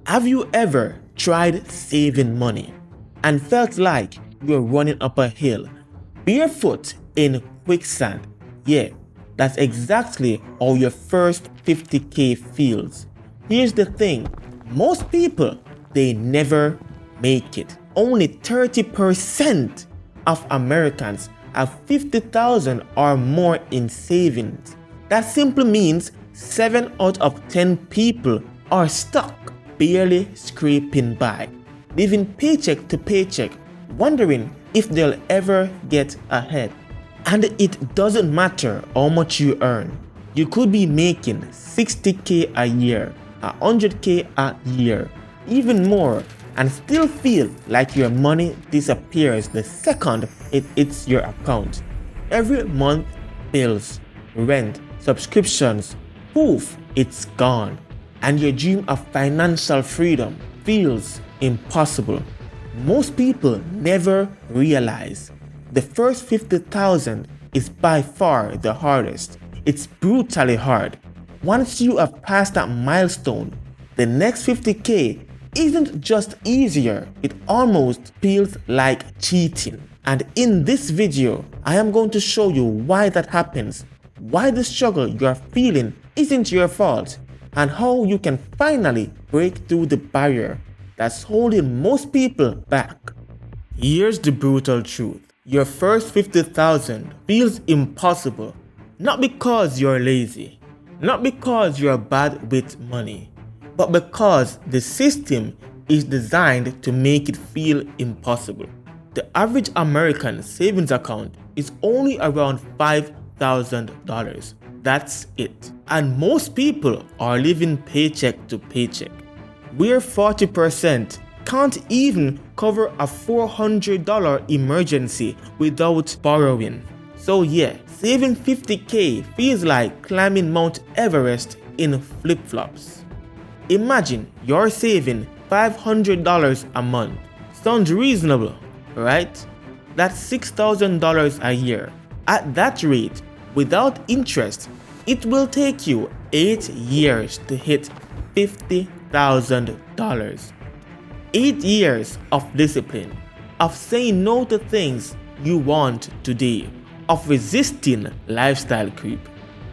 Have you ever tried saving money and felt like you're running up a hill, barefoot in quicksand? Yeah, that's exactly how your first 50K feels. Here's the thing, most people, they never make it. Only 30% of Americans have 50,000 or more in savings. That simply means 7 out of 10 people are stuck, barely scraping by, living paycheck to paycheck, wondering if they'll ever get ahead. And it doesn't matter how much you earn. You could be making 60K a year, 100K a year, even more, and still feel like your money disappears the second it hits your account. Every month, bills, rent, subscriptions, poof, it's gone. And your dream of financial freedom feels impossible. Most people never realize the first 50,000 is by far the hardest. It's brutally hard. Once you have passed that milestone, the next 50K isn't just easier, it almost feels like cheating. And in this video, I am going to show you why that happens, why the struggle you are feeling isn't your fault, and how you can finally break through the barrier that's holding most people back. Here's the brutal truth. Your first 50,000 feels impossible, not because you're lazy, not because you're bad with money, but because the system is designed to make it feel impossible. The average American savings account is only around $5,000. That's it. And most people are living paycheck to paycheck, where 40% can't even cover a $400 emergency without borrowing. So yeah, saving 50K feels like climbing Mount Everest in flip-flops. Imagine you're saving $500 a month. Sounds reasonable, right? That's $6,000 a year. At that rate, without interest, it will take you 8 years to hit $50,000. 8 years of discipline, of saying no to things you want today, of resisting lifestyle creep.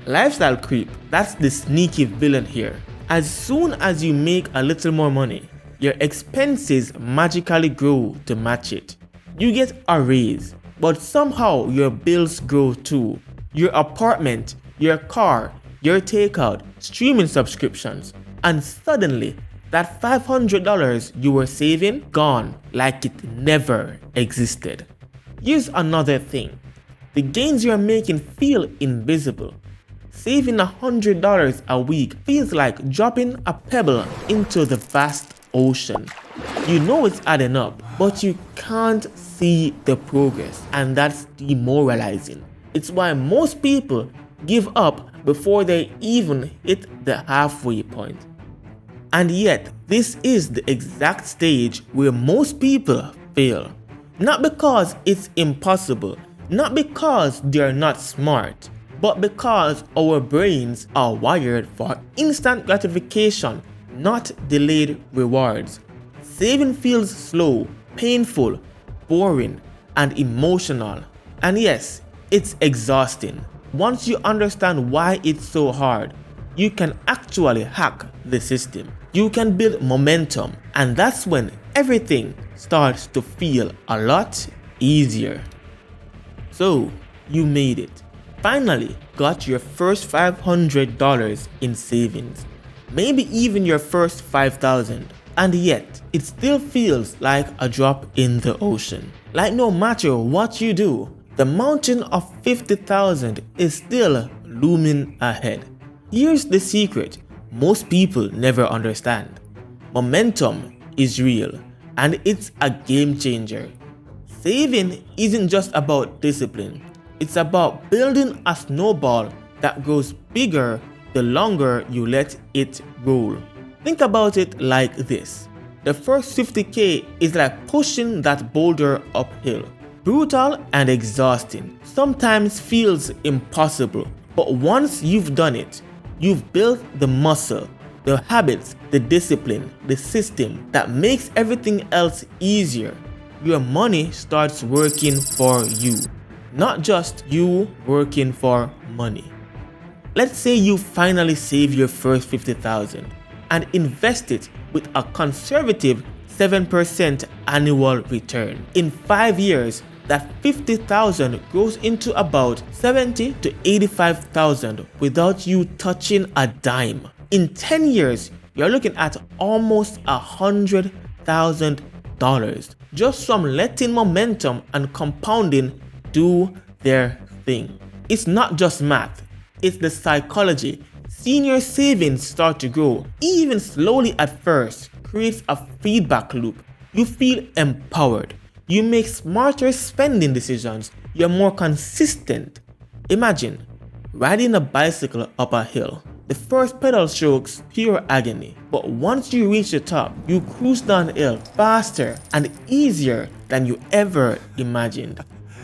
Lifestyle creep, that's the sneaky villain here. As soon as you make a little more money, your expenses magically grow to match it. You get a raise, but somehow your bills grow too. Your apartment, your car, your takeout, streaming subscriptions, and suddenly that $500 you were saving gone like it never existed. Here's another thing. The gains you're making feel invisible. Saving $100 a week feels like dropping a pebble into the vast ocean. You know it's adding up, but you can't see the progress, and that's demoralizing. It's why most people give up before they even hit the halfway point. And yet, this is the exact stage where most people fail. Not because it's impossible, not because they are not smart, but because our brains are wired for instant gratification, not delayed rewards. Saving feels slow, painful, boring, and emotional. And yes, it's exhausting. Once you understand why it's so hard, you can actually hack the system. You can build momentum, and that's when everything starts to feel a lot easier. So, you made it. Finally got your first $500 in savings. Maybe even your first $5,000. And yet, it still feels like a drop in the ocean. Like no matter what you do, the mountain of 50,000 is still looming ahead. Here's the secret most people never understand. Momentum is real, and it's a game changer. Saving isn't just about discipline. It's about building a snowball that grows bigger the longer you let it roll. Think about it like this. The first 50K is like pushing that boulder uphill. Brutal and exhausting. Sometimes feels impossible. But once you've done it, you've built the muscle, the habits, the discipline, the system that makes everything else easier, your money starts working for you, not just you working for money. Let's say you finally save your first $50,000 and invest it with a conservative 7% annual return. In 5 years, that $50,000 grows into about $70,000 to $85,000 without you touching a dime. In 10 years, you're looking at almost $100,000 just from letting momentum and compounding do their thing. It's not just math, it's the psychology. Seeing your savings start to grow, even slowly at first, creates a feedback loop. You feel empowered. You make smarter spending decisions. You're more consistent. Imagine riding a bicycle up a hill. The first pedal strokes, pure agony. But once you reach the top, you cruise downhill faster and easier than you ever imagined.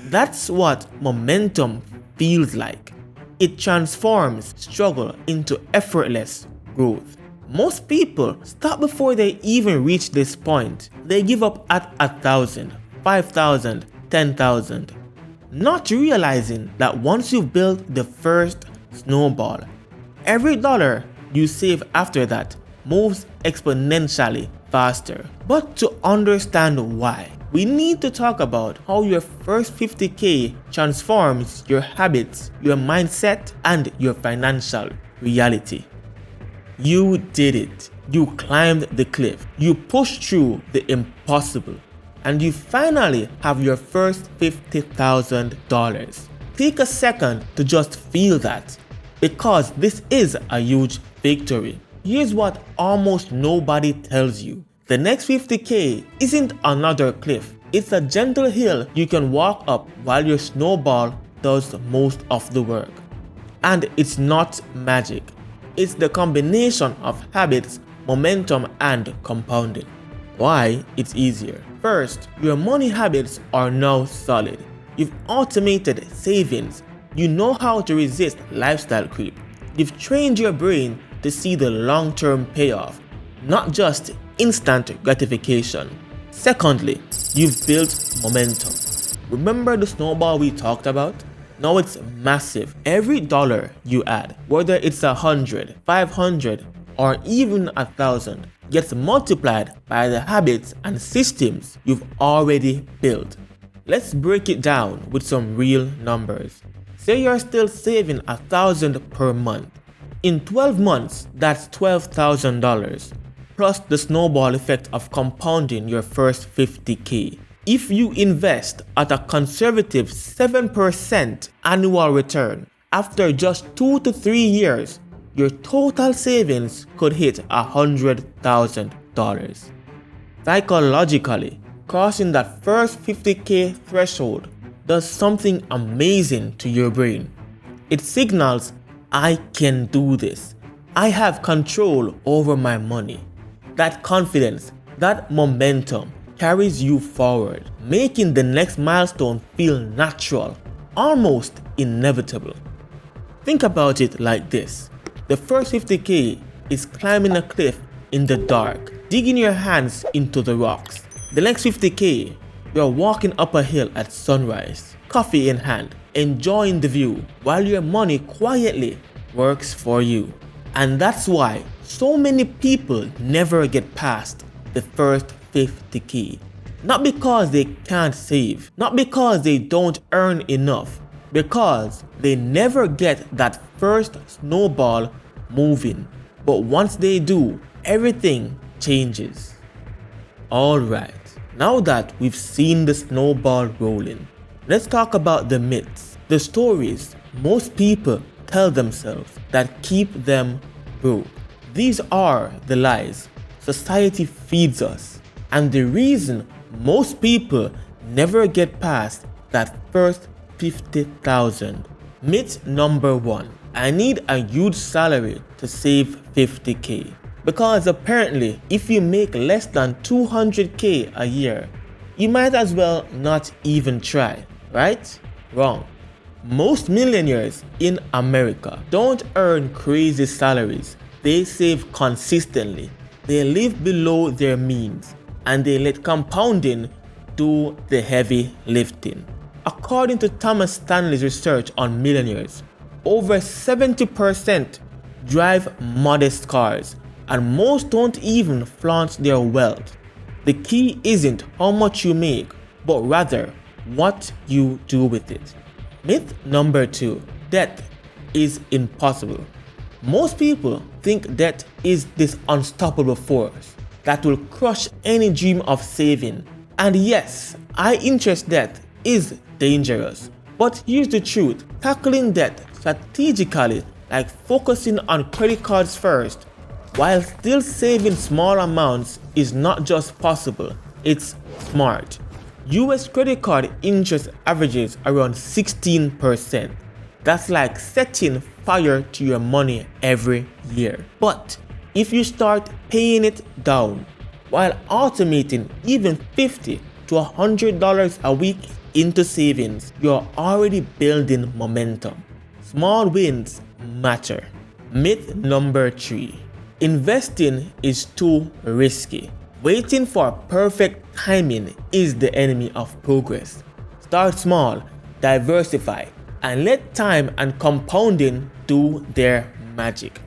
That's what momentum feels like. It transforms struggle into effortless growth. Most people stop before they even reach this point. They give up at 1,000, 5,000, 10,000, not realizing that once you've built the first snowball, every dollar you save after that moves exponentially faster. But to understand why, we need to talk about how your first $50K transforms your habits, your mindset, and your financial reality. You did it. You climbed the cliff. You pushed through the impossible. And you finally have your first $50,000. Take a second to just feel that, because this is a huge victory. Here's what almost nobody tells you. The next $50K isn't another cliff. It's a gentle hill you can walk up while your snowball does most of the work. And it's not magic. It's the combination of habits, momentum, and compounding. Why it's easier? First, your money habits are now solid. You've automated savings. You know how to resist lifestyle creep. You've trained your brain to see the long-term payoff, not just instant gratification. Secondly, you've built momentum. Remember the snowball we talked about? Now it's massive. Every dollar you add, whether it's 100, 500, or even 1,000, gets multiplied by the habits and systems you've already built. Let's break it down with some real numbers. Say you're still saving 1,000 per month. In 12 months, that's $12,000, plus the snowball effect of compounding your first $50K. If you invest at a conservative 7% annual return, after just 2 to 3 years, your total savings could hit $100,000. Psychologically, crossing that first $50K threshold does something amazing to your brain. It signals, I can do this. I have control over my money. That confidence, that momentum carries you forward, making the next milestone feel natural, almost inevitable. Think about it like this. The first $50K is climbing a cliff in the dark, digging your hands into the rocks. The next $50K, you're walking up a hill at sunrise, coffee in hand, enjoying the view, while your money quietly works for you. And that's why so many people never get past the first $50K. Not because they can't save, not because they don't earn enough, because they never get that first snowball moving. But once they do, everything changes. Alright, now that we've seen the snowball rolling, let's talk about the myths, the stories most people tell themselves that keep them broke. These are the lies society feeds us, and the reason most people never get past that first 50,000. Myth number 1. I need a huge salary to save 50K. Because apparently, if you make less than 200K a year, you might as well not even try, right? Wrong. Most millionaires in America don't earn crazy salaries. They save consistently, they live below their means, and they let compounding do the heavy lifting. According to Thomas Stanley's research on millionaires, over 70% drive modest cars, and most don't even flaunt their wealth. The key isn't how much you make, but rather what you do with it. Myth number 2, debt is impossible. Most people think debt is this unstoppable force that will crush any dream of saving. And yes, high interest debt is dangerous. But here's the truth, tackling debt strategically, like focusing on credit cards first, while still saving small amounts, is not just possible, it's smart. US credit card interest averages around 16%. That's like setting fire to your money every year. But if you start paying it down while automating even $50 to $100 a week into savings, you're already building momentum. Small wins matter. Myth number 3, investing is too risky. Waiting for perfect timing is the enemy of progress. Start small, diversify, and let time and compounding do their magic.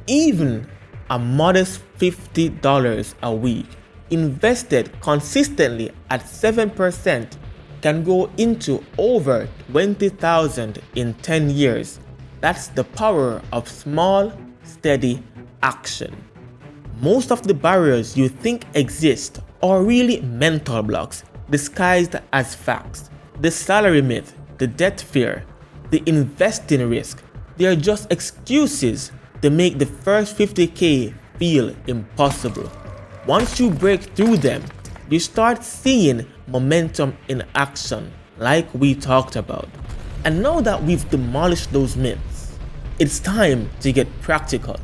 Even a modest $50 a week invested consistently at 7% can go into over $20,000 in 10 years. That's the power of small, steady action. Most of the barriers you think exist are really mental blocks disguised as facts. The salary myth, the debt fear, the investing risk, they are just excuses to make the first 50K feel impossible. Once you break through them, you start seeing momentum in action like we talked about. And now that we've demolished those myths, it's time to get practical.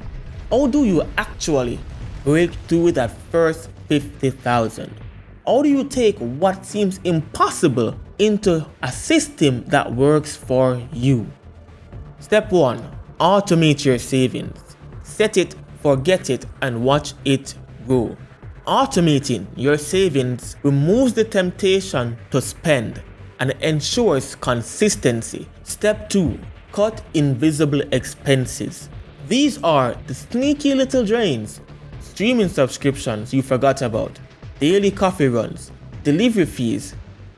How do you actually break through that first 50,000? How do you take what seems impossible into a system that works for you? Step 1. Automate your savings. Set it, forget it, and watch it grow. Automating your savings removes the temptation to spend and ensures consistency. Step 2. Cut invisible expenses. These are the sneaky little drains. Streaming subscriptions you forgot about, daily coffee runs, delivery fees.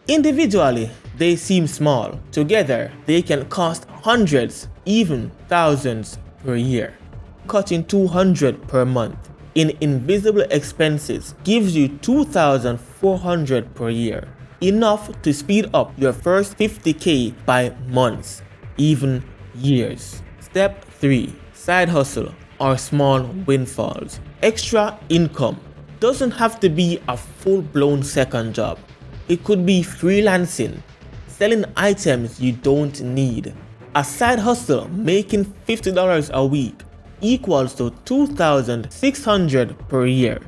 Individually, they seem small. Together, they can cost hundreds, even thousands per year. Cutting $200 per month in invisible expenses gives you $2,400 per year, enough to speed up your first 50K by months, even years. Step 3. Side hustle or small windfalls. Extra income doesn't have to be a full-blown second job. It could be freelancing, selling items you don't need. A side hustle making $50 a week equals to $2,600 per year.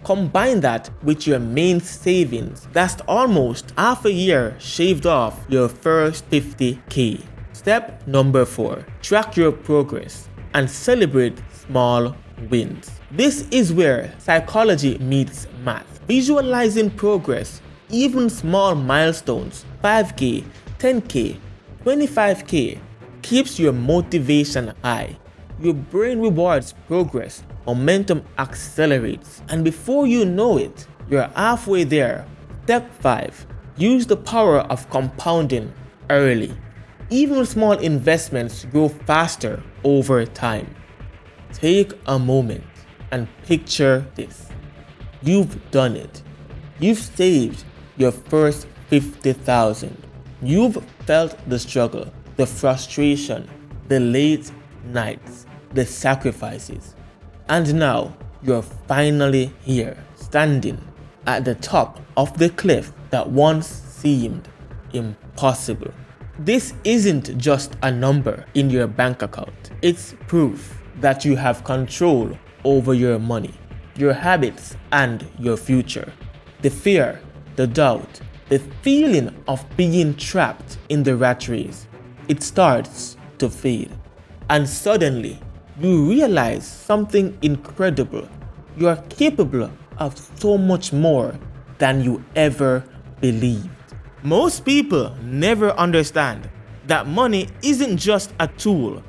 Combine that with your main savings. That's almost half a year shaved off your first 50K. Step number 4. Track your progress and celebrate small wins. This is where psychology meets math. Visualizing progress, even small milestones, 5K, 10K, 25K, keeps your motivation high. Your brain rewards progress, momentum accelerates, and before you know it, you're halfway there. Step 5. Use the power of compounding early. Even small investments grow faster over time. Take a moment and picture this. You've done it. You've saved your first 50,000. You've felt the struggle, the frustration, the late nights, the sacrifices. And now you're finally here, standing at the top of the cliff that once seemed impossible. This isn't just a number in your bank account. It's proof that you have control over your money, your habits, and your future. The fear, the doubt, the feeling of being trapped in the rat race, it starts to fade. And suddenly, you realize something incredible. You are capable of so much more than you ever believed. Most people never understand that money isn't just a tool,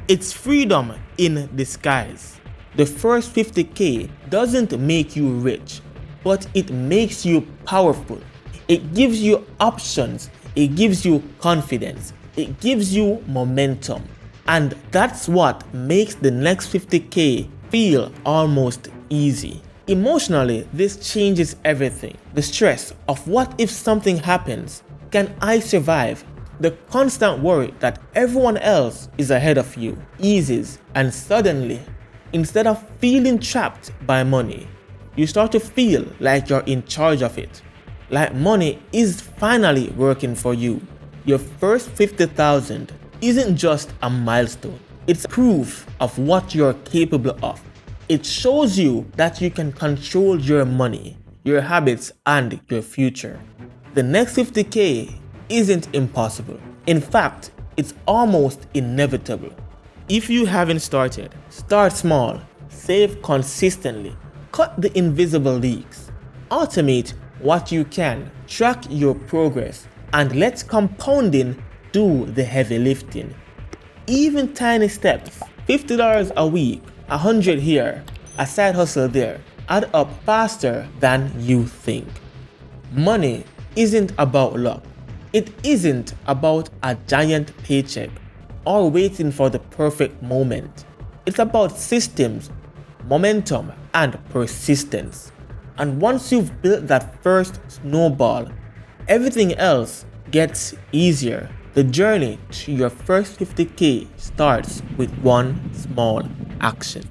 it's freedom in disguise. The first 50K doesn't make you rich, but it makes you powerful. It gives you options, it gives you confidence, it gives you momentum. And that's what makes the next 50K feel almost easy. Emotionally, this changes everything. The stress of what if something happens? Can I survive? The constant worry that everyone else is ahead of you eases, and suddenly, instead of feeling trapped by money, you start to feel like you're in charge of it. Like money is finally working for you. Your first 50,000 isn't just a milestone. It's proof of what you're capable of. It shows you that you can control your money, your habits, and your future. The next 50K isn't impossible. In fact, it's almost inevitable. If you haven't started, start small, save consistently, cut the invisible leaks, automate what you can, track your progress, and let compounding do the heavy lifting. Even tiny steps, $50 a week, 100 here, a side hustle there, add up faster than you think. Money isn't about luck. It isn't about a giant paycheck or waiting for the perfect moment. It's about systems, momentum, and persistence. And once you've built that first snowball, everything else gets easier. The journey to your first 50K starts with one small action.